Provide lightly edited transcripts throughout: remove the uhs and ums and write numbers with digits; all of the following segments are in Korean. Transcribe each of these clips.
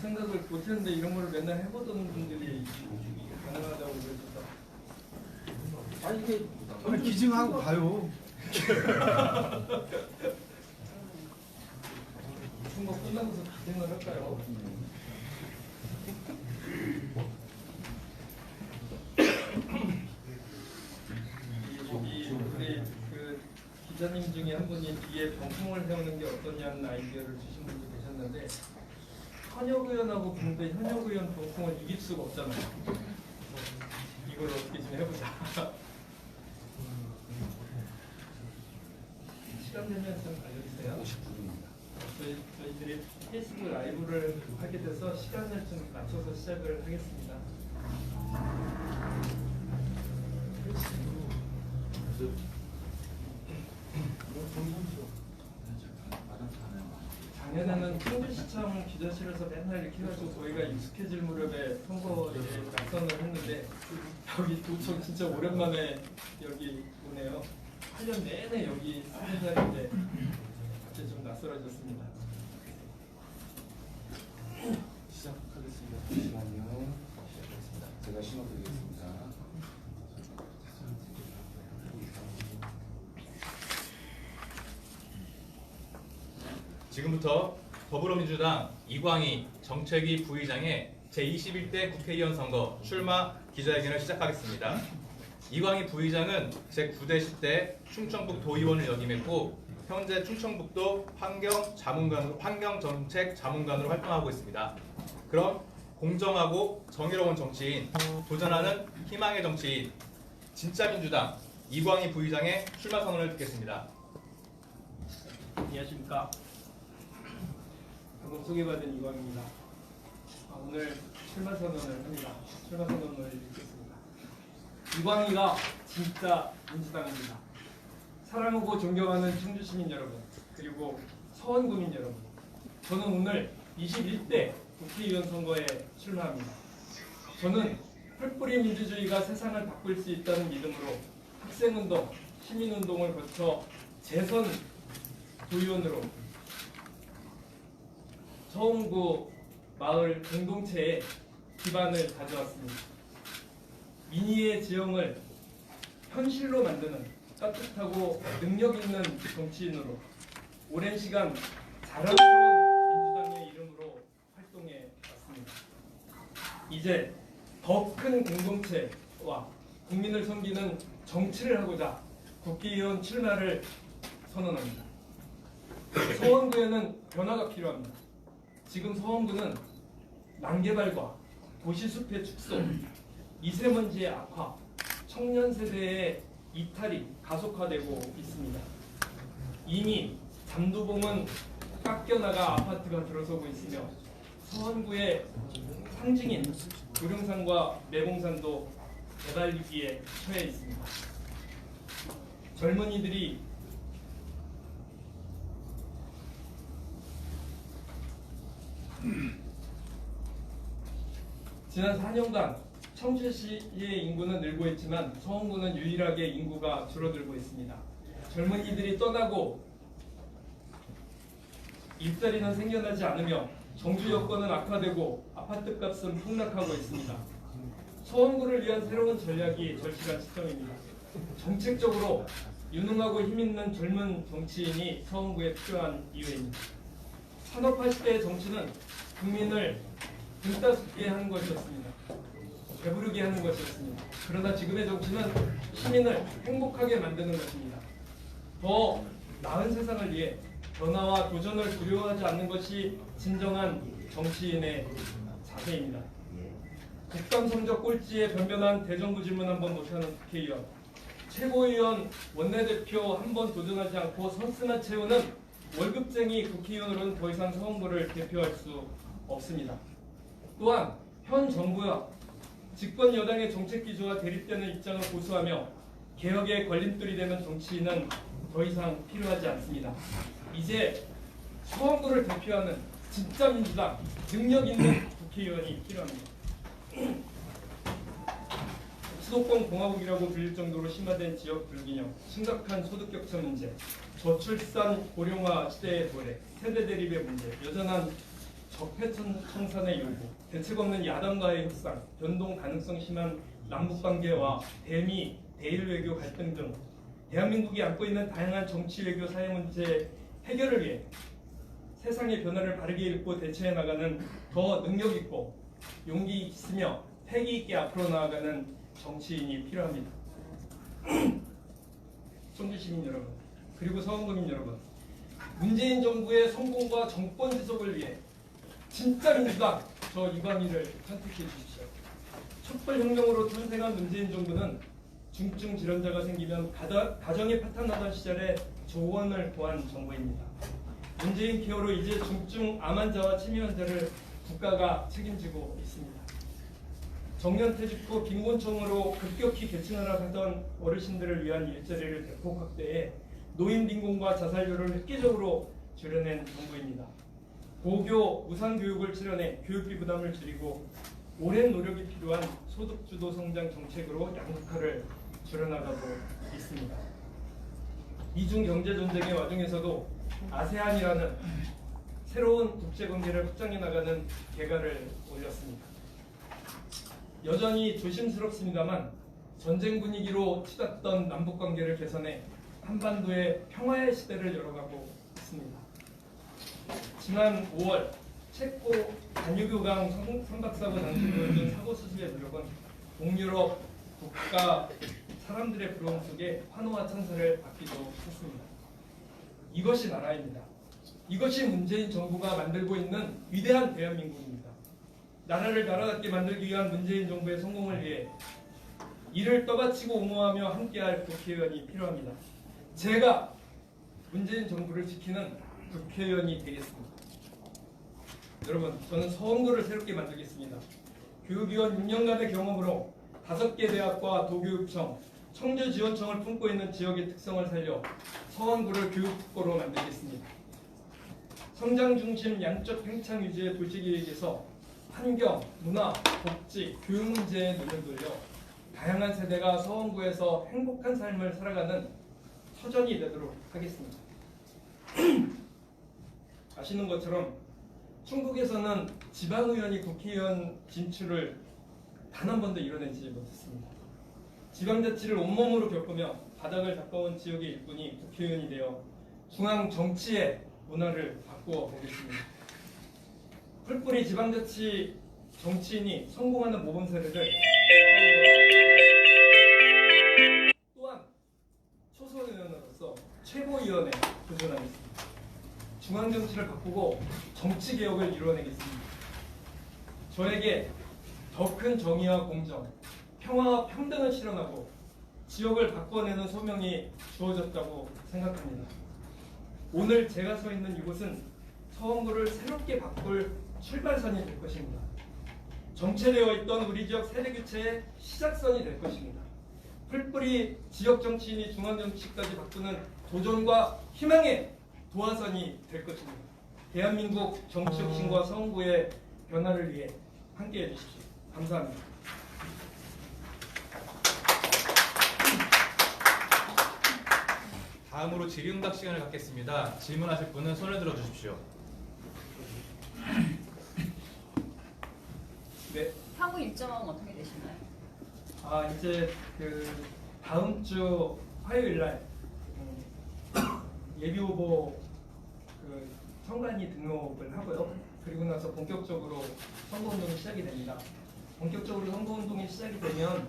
생각을 못했는데 이런 걸 맨날 해보던 분들이 가능하다고 그러셔서 이게 기증하고 가요. 선거 끝나고서 기증을 할까요? 여기 우리 그 기자님 중에 한 분이 뒤에 병풍을 세우는 게 어떠냐는 아이디어를 주신 분도 계셨는데 현역 의원하고 근데 현역 의원 병풍을 이길 수가 없잖아요. 이걸 어떻게 좀 해보자. 시간 되면 좀 알려주세요. 50분입니다. 저희들이 페이스북 라이브를 하게 돼서 시간을 좀 맞춰서 시작을 하겠습니다. 작년에는 청주시청 기자실에서 맨날 이렇게 해가지고 저희가 익숙해질 무렵에 선거에 낙선을 했는데 여기 도청 진짜 오랜만에 여기 오네요. 8년 내내 여기 쓰는 자리인데 갑자기 좀 낯설어졌습니다. 시작하겠습니다. 잠시만요. 시작하겠습니다. 제가 신호드리겠습니다. 지금부터 더불어민주당 이광희 정책위 부의장의 제21대 국회의원 선거 출마 기자회견을 시작하겠습니다. 이광희 부의장은 제9대 10대 충청북 도의원을 역임했고 현재 충청북도 환경정책 자문관으로 활동하고 있습니다. 그럼 공정하고 정의로운 정치인, 도전하는 희망의 정치인, 진짜 민주당 이광희 부의장의 출마 선언을 듣겠습니다. 안녕하십니까. 방금 소개받은 이광입니다. 오늘 출마 선언을 합니다. 출마 선언을 읽겠습니다. 이광희가 진짜 민주당입니다. 사랑하고 존경하는 청주시민 여러분, 그리고 서원구민 여러분, 저는 오늘 21대 국회의원 선거에 출마합니다. 저는 풀뿌리 민주주의가 세상을 바꿀 수 있다는 믿음으로 학생운동, 시민운동을 거쳐 재선 도의원으로 서원구 마을 공동체에 기반을 가져왔습니다. 민의의 지형을 현실로 만드는 따뜻하고 능력 있는 정치인으로 오랜 시간 자랑스러운 민주당의 이름으로 활동해 왔습니다. 이제 더 큰 공동체와 국민을 섬기는 정치를 하고자 국회의원 출마를 선언합니다. 서원구에는 변화가 필요합니다. 지금 서원구는 난개발과 도시숲의 축소, 미세먼지의 악화, 청년 세대의 이탈이 가속화되고 있습니다. 이미 잠두봉은 깎여나가 아파트가 들어서고 있으며 서원구의 상징인 도룡산과 매봉산도 개발 위기에 처해 있습니다. 젊은이들이 지난 4년간 청주시의 인구는 늘고 있지만 서원구는 유일하게 인구가 줄어들고 있습니다. 젊은이들이 떠나고 일자리는 생겨나지 않으며 정주 여건은 악화되고 아파트값은 폭락하고 있습니다. 서원구를 위한 새로운 전략이 절실한 시점입니다. 정책적으로 유능하고 힘있는 젊은 정치인이 서원구에 필요한 이유입니다. 산업화 시대의 정치는 국민을 등따숩게 하는 것이었습니다. 배부르게 하는 것이었습니다. 그러나 지금의 정치는 시민을 행복하게 만드는 것입니다. 더 나은 세상을 위해 변화와 도전을 두려워하지 않는 것이 진정한 정치인의 자세입니다. 국감 성적 꼴찌에 변변한 대정부 질문 한번 못하는 국회의원, 최고위원, 원내대표 한번 도전하지 않고 선수나 채우는 월급쟁이 국회의원으로는 더 이상 서원구를 대표할 수 없습니다. 또한 현 정부와 집권 여당의 정책 기조와 대립되는 입장을 고수하며 개혁의 걸림돌이 되는 정치인은 더 이상 필요하지 않습니다. 이제 서원구를 대표하는 진짜 민주당, 능력 있는 국회의원이 필요합니다. 수도권 공화국이라고 불릴 정도로 심화된 지역 불균형, 심각한 소득 격차 문제, 저출산 고령화 시대의 도래, 세대 대립의 문제, 여전한 적폐청산의 요구, 대책 없는 야당과의 협상, 변동 가능성 심한 남북관계와 대미, 대일 외교 갈등 등 대한민국이 안고 있는 다양한 정치 외교 사회 문제 해결을 위해 세상의 변화를 바르게 읽고 대처해 나가는 더 능력 있고 용기 있으며 패기 있게 앞으로 나아가는 정치인이 필요합니다. 청주 시민 여러분, 그리고 서원구민 여러분, 문재인 정부의 성공과 정권 지속을 위해 진짜 민주당 저 이광희를 선택해 주십시오. 촛불혁명으로 탄생한 문재인 정부는 중증 질환자가 생기면 가정이 파탄나던 시절에 조언을 구한 정부입니다. 문재인 케어로 이제 중증 암 환자와 치매 환자를 국가가 책임지고 있습니다. 정년퇴직 후 빈곤층으로 급격히 계층 하락하던 어르신들을 위한 일자리를 대폭 확대해 노인 빈곤과 자살률을 획기적으로 줄여낸 정부입니다. 고교 무상교육을 실현해 교육비 부담을 줄이고 오랜 노력이 필요한 소득주도 성장 정책으로 양극화를 줄여나가고 있습니다. 이중 경제 전쟁의 와중에서도 아세안이라는 새로운 국제관계를 확장해 나가는 개가를 올렸습니다. 여전히 조심스럽습니다만 전쟁 분위기로 치닫던 남북관계를 개선해 한반도의 평화의 시대를 열어가고 있습니다. 지난 5월 체코 다뉴교강 선박사고 당시 보여준 사고 수습의 노력은 동유럽 국가 사람들의 부러움 속에 환호와 찬사를 받기도 했습니다. 이것이 나라입니다. 이것이 문재인 정부가 만들고 있는 위대한 대한민국입니다. 나라를 나라답게 만들기 위한 문재인 정부의 성공을 위해 이를 떠받치고 옹호하며 함께할 국회의원이 필요합니다. 제가 문재인 정부를 지키는 국회의원이 되겠습니다. 여러분, 저는 서원구를 새롭게 만들겠습니다. 교육위원 6년간의 경험으로 5개 대학과 도교육청, 청주지원청을 품고 있는 지역의 특성을 살려 서원구를 교육국고로 만들겠습니다. 성장 중심 양적 팽창 유지의 도시계획에서 환경, 문화, 복지, 교육 문제에 눈을 돌려 다양한 세대가 서원구에서 행복한 삶을 살아가는 터전이 되도록 하겠습니다. 아시는 것처럼 충북에서는 지방의원이 국회의원 진출을 단 한 번도 이뤄내지 못했습니다. 지방자치를 온몸으로 겪으며 바닥을 닦아온 지역의 일꾼이 국회의원이 되어 중앙 정치의 문화를 바꾸어 보겠습니다. 풀뿌리 지방자치 정치인이 성공하는 모범 사례를 또한 초선의원으로서 최고위원에 도전하겠습니다. 중앙정치를 바꾸고 정치개혁을 이루어내겠습니다. 저에게 더 큰 정의와 공정, 평화와 평등을 실현하고 지역을 바꿔내는 소명이 주어졌다고 생각합니다. 오늘 제가 서 있는 이곳은 서원구를 새롭게 바꿀 출발선이 될 것입니다. 정체되어 있던 우리 지역 세대교체의 시작선이 될 것입니다. 풀뿌리 지역 정치인이 중앙 정치까지 바꾸는 도전과 희망의 도화선이 될 것입니다. 대한민국 정치 혁신과 서원구의 변화를 위해 함께해 주십시오. 감사합니다. 다음으로 질의응답 시간을 갖겠습니다. 질문하실 분은 손을 들어 주십시오. 네. 향후 일정은 어떻게 되시나요? 이제 다음 주 화요일 날 예비 후보 선관위 등록을 하고요. 그리고 나서 본격적으로 선거운동이 시작이 됩니다. 본격적으로 선거운동이 시작이 되면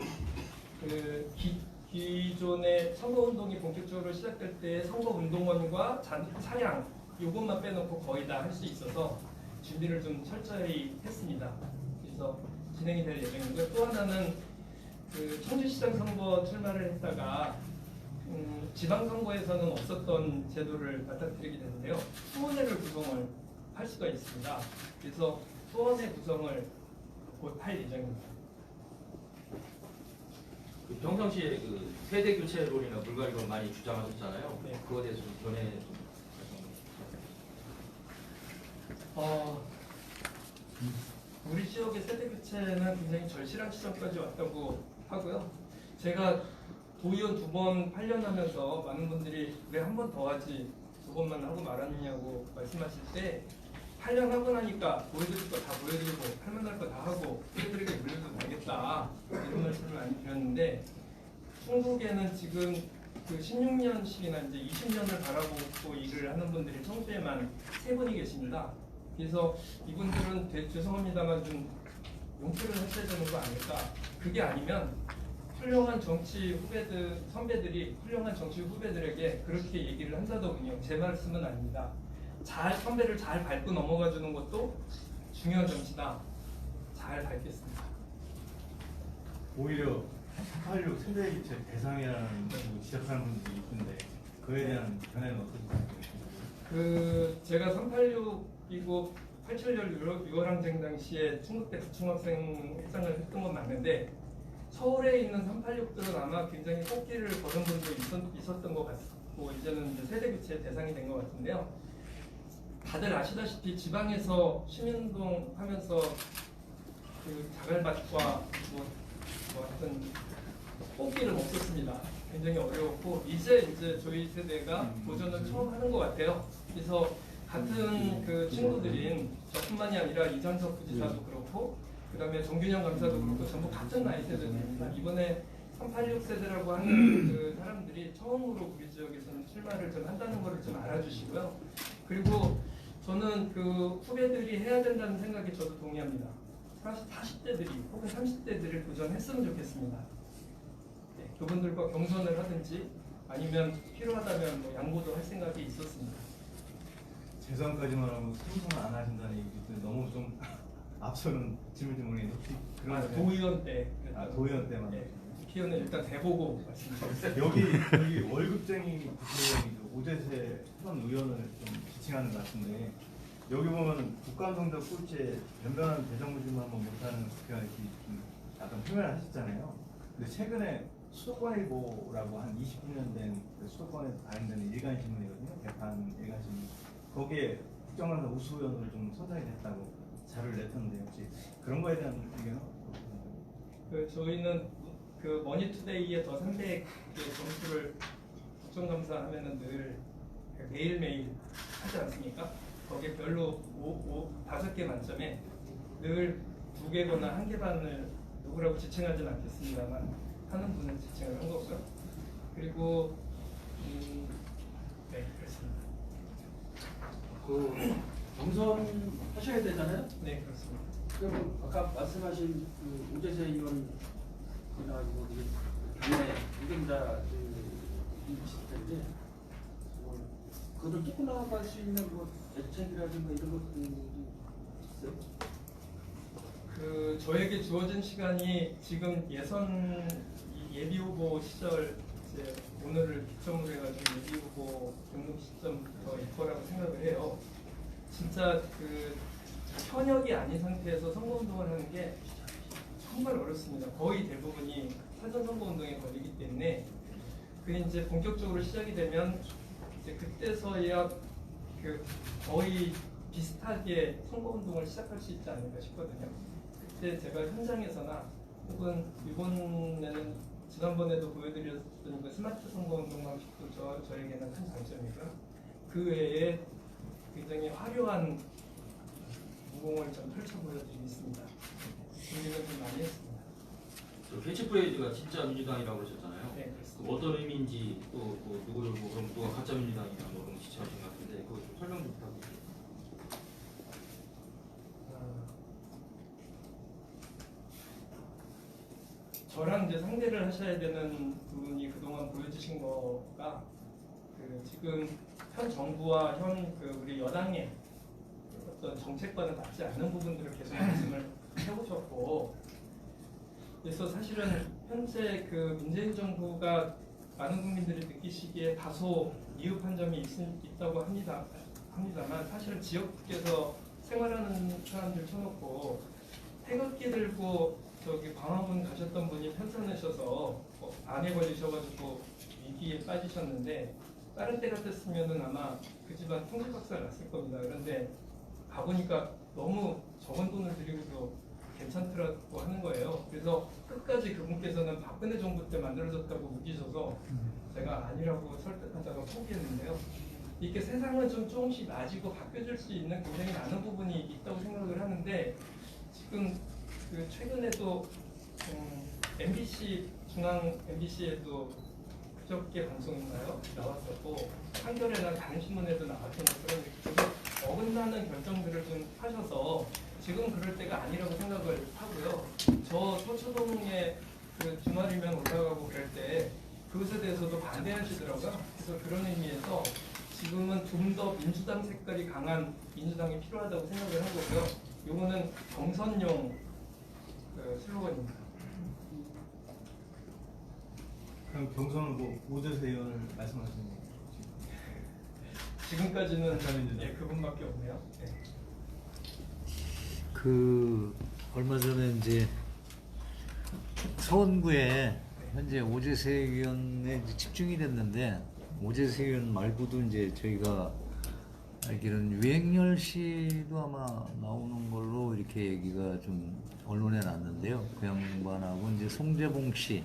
기존의 선거운동이 본격적으로 시작될 때 선거운동원과 차량 이것만 빼놓고 거의 다 할 수 있어서 준비를 좀 철저히 했습니다. 그래서 진행이 될 예정이고요. 또 하나는 청주시장 선거 출마를 했다가 지방선거에서는 없었던 제도를 맞닥뜨리게 되는데요. 수원회를 구성을 할 수가 있습니다. 그래서 수원회 구성을 곧 할 예정입니다. 평상시에 세대 교체론이나 불가리론 많이 주장하셨잖아요. 네. 그거에 대해서 좀 전에 우리 지역의 세대 교체는 굉장히 절실한 시점까지 왔다고 하고요. 제가 도의원 2번 8년 하면서 많은 분들이 왜 한 번 더 하지 2번만 하고 말았느냐고 말씀하실 때 8년 하고 나니까 보여드릴 거 다 보여드리고 할 만할 거 다 하고 후배들에게 물려도 되겠다 이런 말씀을 많이 드렸는데 충북에는 지금 그 16년씩이나 이제 20년을 바라보고 일을 하는 분들이 청주에만 3분이 계십니다. 그래서 이분들은 죄송합니다만 좀 용서를 하셔야 되는 거 아닐까. 그게 아니면 훌륭한 정치 후배들, 선배들이 훌륭한 정치 후배들에게 그렇게 얘기를 한다더군요. 제 말씀은 아닙니다. 선배를 잘 밟고 넘어가 주는 것도 중요한 정치다. 잘 밟겠습니다. 오히려 386 세대 교체 대상이라는 거 지적하는 분들이 있는데 그에 대한 견해는 어떻게 제가 386이고 87년 유월항쟁 당시에 충북대 부충학생 회장을 했던 건 맞는데 서울에 있는 386들은 아마 굉장히 꽃길을 걸은 분도 있었던 것 같고 이제는 이제 세대 교체 대상이 된 것 같은데요. 다들 아시다시피 지방에서 시민운동 하면서 그 자갈밭과 뭐 하여튼 꽃길을 먹었습니다. 굉장히 어려웠고 이제 저희 세대가 도전을 처음 하는 것 같아요. 그래서 같은 그 친구들인 저뿐만이 아니라 이장석 부지사도 그렇고 그다음에 정균영 강사도 그렇고 전부 같은 나이 세대들입니다. 이번에 386 세대라고 하는 그 사람들이 처음으로 우리 지역에서는 출마를 좀 한다는 것을 좀 알아주시고요. 그리고 저는 그 후배들이 해야 된다는 생각에 저도 동의합니다. 40대들이 혹은 30대들을 도전했으면 좋겠습니다. 네, 그분들과 경선을 하든지 아니면 필요하다면 뭐 양보도 할 생각이 있었습니다. 재선까지만 하고 삼선 안 하신다는 얘기도 있는데 너무 좀 앞서는 질문인지 모르겠는데 혹시 그런 도의원 때 도의원 때만 네, 국회의원은 일단 대보고 말씀드렸습니다. 여기 월급쟁이 국회의원이 오재세 현 의원을 좀 지칭하는 것 같은데 여기 보면 국감성적 꼴찌에 변변한 대정부질만 한번 못하는 국회의원이 좀 약간 표현을 하셨잖아요. 근데 최근에 수도권일보라고 한 29년 된 그 수도권에 발행되는 일간신문이거든요. 개판 일간신문. 거기에 국정감사 우수의원으로 좀 선정이 됐다고 자료를 냈던데 혹시 그런 거에 대한 의견은 어떻게 저희는 그 머니투데이에 더 300의 점수를 국정감사하면은 늘 매일매일 하지 않습니까? 거기에 별로 5개 만점에 늘 2개거나 1개 반을 누구라고 지칭하진 않겠습니다만 하는 분은 지칭을 한 거고요. 그리고 네 그렇습니다. 그 경선 하셔야 되잖아요. 네 그렇습니다. 그럼 아까 말씀하신 그 오재세 의원이나 뭐 당내 유권자 있을 텐데 그걸 뚫고 나갈 수 있는 뭐 대책이라든가 이런 것들이 있어요? 저에게 주어진 시간이 지금 예선 예비 후보 시절 이제 오늘을 기점으로 해가지고 예비 후보 등록 시점부터 일 거라고 생각을 해요. 진짜 그 현역이 아닌 상태에서 선거운동을 하는 게 정말 어렵습니다. 거의 대부분이 사전 선거운동에 걸리기 때문에 그 이제 본격적으로 시작이 되면 이제 그때서야 그 거의 비슷하게 선거운동을 시작할 수 있지 않을까 싶거든요. 그때 제가 현장에서나 혹은 이번에는 지난번에도 보여드렸던 그 스마트 선거운동 방식도 저에게는 큰 장점이고요. 그 외에 굉장히 화려한 무공을 좀 펼쳐 보여드리겠습니다. 준비를 좀 많이 했습니다. 캐치프레이즈가 진짜 민주당이라고 그러셨잖아요. 네, 그렇습니다. 어떤 의미인지 또 누구를 뭐 그럼 누가 가짜 민주당이냐 뭐 그런 거 지칭하신 것 같은데 그거 좀 설명 좀 부탁드립니다. 저랑 이제 상대를 하셔야 되는 분이 그동안 보여주신 거가 그 지금 현 정부와 현 그 우리 여당의 어떤 정책과는 맞지 않는 부분들을 계속 말씀을 해오셨고, 그래서 사실은 현재 그 문재인 정부가 많은 국민들이 느끼시기에 다소 미흡한 점이 있다고 합니다만 사실은 지역에서 생활하는 사람들 쳐놓고 태극기 들고 저기 광화문 가셨던 분이 편찮으셔서 암에 걸리셔가지고 위기에 빠지셨는데 다른 때 같았으면은 아마 그 집안 통계박살 났을 겁니다. 그런데 가보니까 너무 적은 돈을 들이고도 괜찮더라고 하는 거예요. 그래서 끝까지 그분께서는 박근혜 정부 때 만들어졌다고 우기셔서 제가 아니라고 설득하다가 포기했는데요. 이렇게 세상은 좀 조금씩 나아지고 바뀌어질 수 있는 굉장히 많은 부분이 있다고 생각을 하는데 지금 그 최근에도 MBC 중앙 MBC에도 그저께 방송인가요? 나왔었고 한겨레나 다른 신문에도 나왔던 것처럼 되게 어긋나는 결정들을 좀 하셔서 지금 그럴 때가 아니라고 생각을 하고요. 저 서초동에 그 주말이면 올라가고 그럴 때 그것에 대해서도 반대하시더라고요. 그래서 그런 의미에서 지금은 좀 더 민주당 색깔이 강한 민주당이 필요하다고 생각을 하고요. 요거는 경선용 그 슬로건입니다. 그럼 경선 뭐 오재세 의원을 말씀하시는 거예요? 지금까지는 민주당. 예, 그분밖에 없네요. 네. 그 얼마 전에 이제 서원구에 현재 오재세 의원에 이제 집중이 됐는데 오재세 의원 말고도 이제 저희가 알기로는 유행열 씨도 아마 나오는 걸로 이렇게 얘기가 좀 언론에 났는데요. 그 양반하고 이제 송재봉 씨,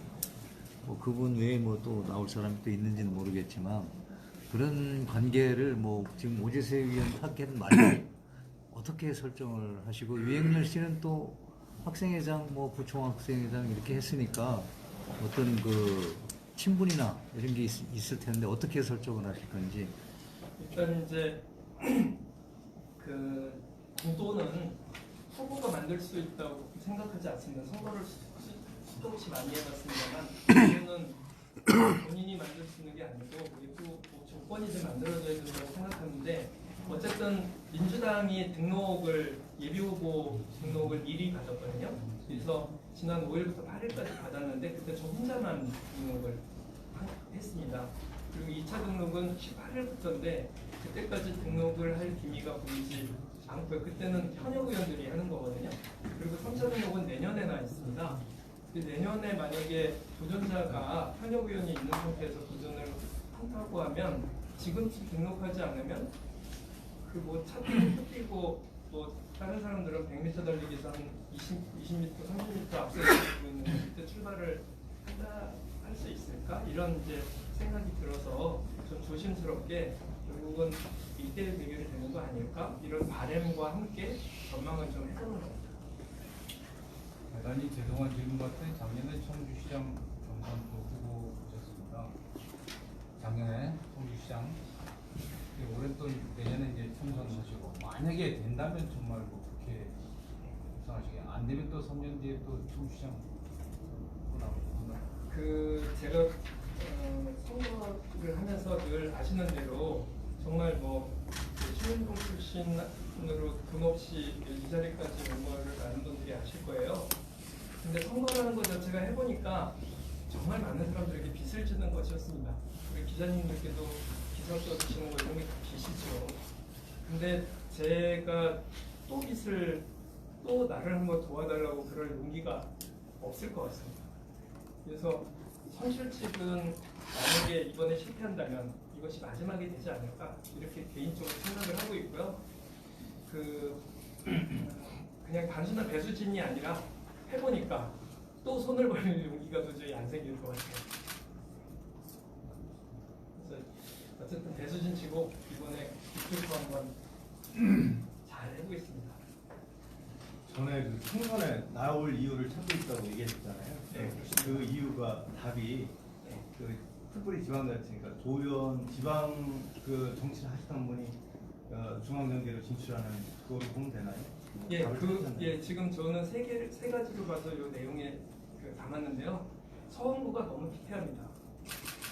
뭐 그분 외에 뭐 또 나올 사람이 또 있는지는 모르겠지만 그런 관계를 뭐 지금 오재세 의원 타겟 말고 어떻게 설정을 하시고 유행열 씨는 또 학생회장, 뭐 부총학생회장 이렇게 했으니까 어떤 그 친분이나 이런 게 있을 텐데 어떻게 설정을 하실 건지. 일단 이제 그 구도는 후보가 만들 수 있다고 생각하지 않습니다. 선거를 수도 없이 많이 해봤습니다만 이거는 본인이 만들 수 있는 게 아니고 그리고 뭐 조건이 좀 만들어져야 된다고 생각하는데 어쨌든 민주당이 등록을 예비후보 등록을 1위 받았거든요. 그래서 지난 5일부터 8일까지 받았는데 그때 저 혼자만 등록을 했습니다. 그리고 2차 등록은 18일부터인데 그때까지 등록을 할 기미가 보이지 않고요. 그때는 현역 의원들이 하는 거거든요. 그리고 3차 등록은 내년에나 있습니다. 내년에 만약에 도전자가 현역 의원이 있는 상태에서 도전을 한다고 하면 지금쯤 등록하지 않으면 그 뭐 차도 뛰고 뭐 다른 사람들은 100m 달리기에서 한 20m, 30m 앞서 달리고 있는 그때 출발을 할 수 있을까? 이런 이제 생각이 들어서 좀 조심스럽게 결국은 1대1 대결이 되는 거 아닐까? 이런 바람과 함께 전망을 좀 해보는 겁니다. 대단히 죄송한 질문 같은 작년에 청주시장 경선도 후보셨습니다. 작년에 청주시장 올해 또 내년에 이제 총선하시고 만약에 된다면 정말 뭐 그렇게 불쌍하시게 안 되면 또 3년 뒤에 또 청주시장 또 나오시구나. 그 제가 선거를 하면서 늘 아시는 대로 정말 뭐 시민동 출신으로 금없이 이 자리까지 온 거를 많은 분들이 아실 거예요. 근데 선거라는 것 자체가 해보니까 정말 많은 사람들에게 빚을 지는 것이었습니다. 우리 기자님들께도 기사 써주시는 거 이런 게 다 빚이죠. 근데 제가 또 빚을 또 나를 한번 도와달라고 그럴 용기가 없을 것 같습니다. 그래서 선실직은 만약에 이번에 실패한다면 이것이 마지막이 되지 않을까 이렇게 개인적으로 생각을 하고 있고요. 그냥 단순한 배수진이 아니라 해보니까 또 손을 벌릴 용기가 도저히 안 생길 것 같아요. 그래서 어쨌든 배수진 치고 이번에 기술도 한번 잘 해보겠습니다. 전에 그 총선에 나올 이유를 찾고 있다고 얘기했잖아요. 네. 그 이유가 답이 그 풋불이 지방자치니까 조련 지방 그 정치를 하시던 분이 중앙정계로 진출하는 그거로 보면 되나요? 예, 답을 찾았잖아요. 예, 지금 저는 세 가지로 봐서 이 내용에 담았는데요. 서원구가 너무 피폐합니다.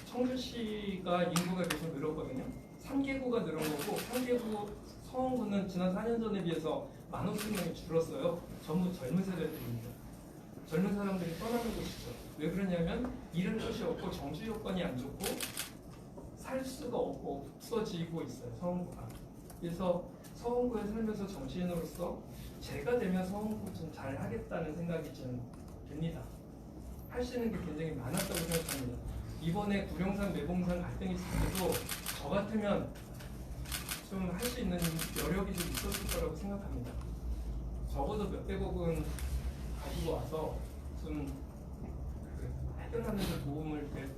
청주시가 인구가 계속 늘었거든요. 3개구가 늘은 거고 3개구 서원구는 지난 4년 전에 비해서 15,000명이 줄었어요. 전부 젊은 세대들입니다. 젊은 사람들이 떠나는 곳이죠. 왜 그러냐면 일할 곳이 없고 정치 여건이 안 좋고 살 수가 없고 없어지고 있어요. 서원구가. 그래서 서원구에 살면서 정치인으로서 제가 되면 서원구 좀 잘 하겠다는 생각이 좀 듭니다. 할 수 있는 게 굉장히 많았다고 생각합니다. 이번에 구룡산, 매봉산 갈등이 있을 때도 저 같으면 좀 할 수 있는 여력이 좀 있었을 거라고 생각합니다. 적어도 몇백억은 가지고 와서 좀 해결하는 데 도움을 될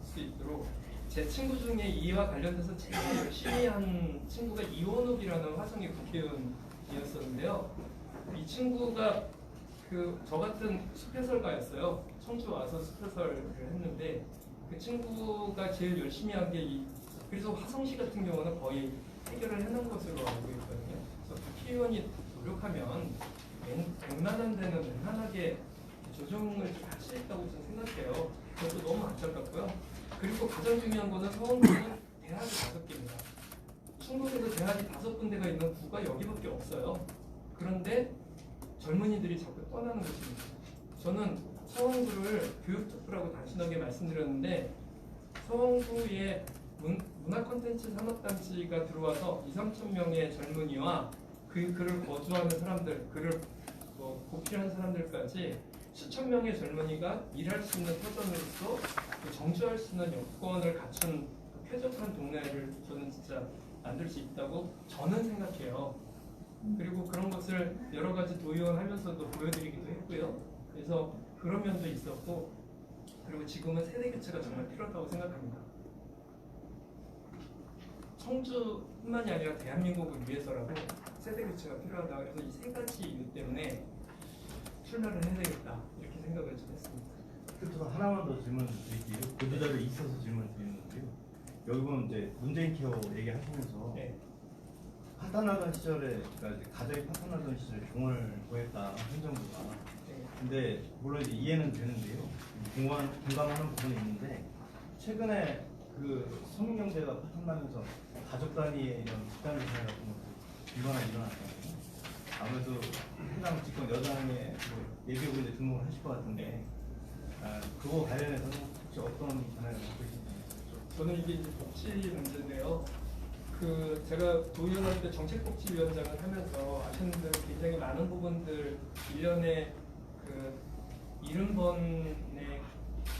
수 있도록 제 친구 중에 이와 관련돼서 제일 열심히 한 친구가 이원욱이라는 화성의 국회의원이었었는데요. 이 친구가 저 같은 숲해설가였어요. 청주 와서 숲해설을 했는데 그 친구가 제일 열심히 한 게 그래서 화성시 같은 경우는 거의 해결을 해놓은 것으로 알고 있거든요. 그래서 국회의원이 노력하면 웬만한 데는 웬만하게 조정을 할 수 있다고 저는 생각해요. 그것도 너무 안타깝고요. 그리고 가장 중요한 거는 서원구는 대학이 5개입니다. 충북에도 대학이 5군데가 있는 구가 여기밖에 없어요. 그런데 젊은이들이 자꾸 떠나는 것입니다. 저는 서원구를 교육특구라고 단순하게 말씀드렸는데 서원구에 문화 콘텐츠 산업단지가 들어와서 2~3천 명의 젊은이와 그를 거주하는 사람들, 그를 보필하는 사람들까지 수천 명의 젊은이가 일할 수 있는 터전으로서 정주할 수 있는 여건을 갖춘 쾌적한 동네를 저는 진짜 만들 수 있다고 저는 생각해요. 그리고 그런 것을 여러 가지 도의원하면서도 보여드리기도 했고요. 그래서 그런 면도 있었고, 그리고 지금은 세대 교체가 정말 필요하다고 생각합니다. 청주뿐만이 아니라 대한민국을 위해서라도 세대 교체가 필요하다. 그래서 이 세 가지 이유 때문에 출마를 해야 되겠다 이렇게 생각을 좀 했습니다. 끝으로 하나만 더 질문 드릴게요. 보도자료에 있어서 질문 드리는데요. 여기 보면 이제 문재인 케어 얘기하시면서 네. 파탄하던 시절에, 그러니까 가장이 파탄하던 시절에 종을 구했다 행정부가. 네. 근데 물론 이제 이해는 되는데요. 공감하는 부분이 있는데 최근에 그 서민경제가 파탄나면서 가족 단위의 이런 집단 지사 같은 것도 비거나 일어났거든요. 아무래도 해당 집권 여당에 예비후보 이제 등록을 하실 것 같은데 그거 관련해서는 혹시 어떤 변화를 갖고 계신지? 저는 이게 이제 복지 문제인데요. 제가 도의원할 때 정책복지위원장을 하면서 아시는 대로 굉장히 많은 부분들 1년에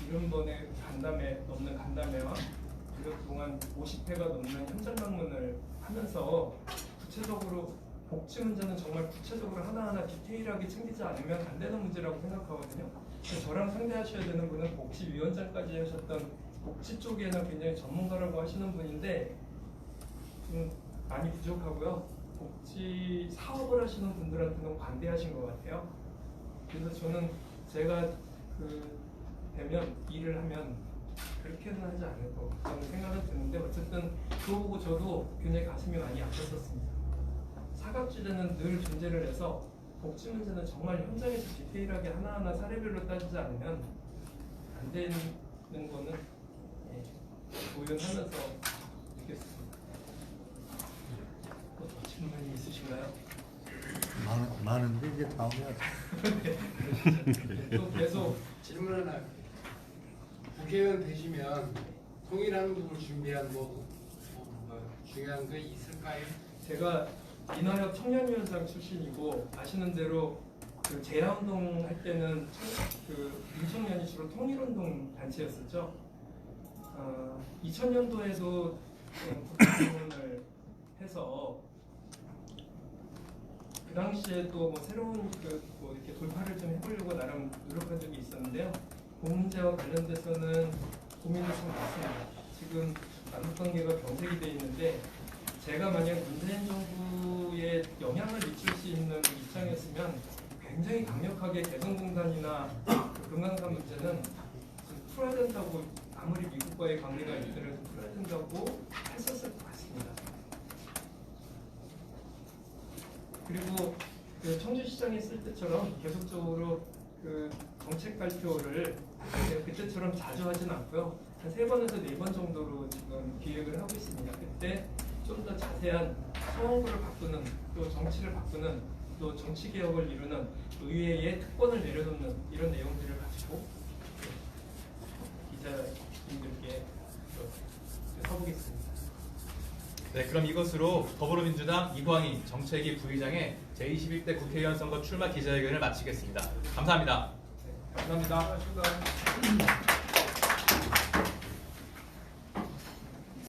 70번의 간담회 넘는 간담회와 그동안 50회가 넘는 현장 방문을 하면서 구체적으로 복지 문제는 정말 구체적으로 하나하나 디테일하게 챙기지 않으면 안 되는 문제라고 생각하거든요. 저랑 상대하셔야 되는 분은 복지위원장까지 하셨던 복지 쪽에는 굉장히 전문가라고 하시는 분인데 좀 많이 부족하고요. 복지 사업을 하시는 분들한테는 관대하신 것 같아요. 그래서 저는 제가 되면 일을 하면 그렇게는 하지 않을 거 저는 생각은 드는데 어쨌든 그거 보고 저도 굉장히 가슴이 많이 아팠었습니다. 사각지대는 늘 존재를 해서 복지 문제는 정말 현장에서 디테일하게 하나하나 사례별로 따지지 않으면 안 되는 거는 도연하면서 느꼈습니다. 더 질문이 있으신가요? 많은데 이제 다음에 또 계속 질문 하나. 국회의원 되시면 통일한국을 준비한 뭐 중요한 게 있을까요? 제가 인하협 청년위원장 출신이고 아시는 대로 재야운동 할 때는 민청년이 주로 통일운동 단체였었죠. 2000년도에도 국회의원을 해서 그 당시에 또 새로운 이렇게 돌파를 좀 해보려고 나름 노력한 적이 있었는데요. 그 문제와 관련돼서는 고민이 좀 많습니다. 지금 남북관계가 경색이 돼 있는데 제가 만약 문재인 정부에 영향을 미칠 수 있는 입장이었으면 굉장히 강력하게 개성공단이나 금강산 문제는 풀어야 된다고 아무리 미국과의 관계가 있더라도 풀어야 된다고 했었을 것 같습니다. 그리고 청주시장에 있을 때처럼 계속적으로 정책 발표를 그때처럼 자주 하진 않고요. 한 3번에서 4번 정도로 지금 기획을 하고 있습니다. 그때 좀 더 자세한 서원구를 바꾸는, 또 정치를 바꾸는, 또 정치 개혁을 이루는 의회에 특권을 내려놓는 이런 내용들을 가지고 기자님들께 서보겠습니다. 네, 그럼 이것으로 더불어민주당 이광희 정책위 부의장의 제21대 국회의원 선거 출마 기자회견을 마치겠습니다. 감사합니다. 네, 감사합니다.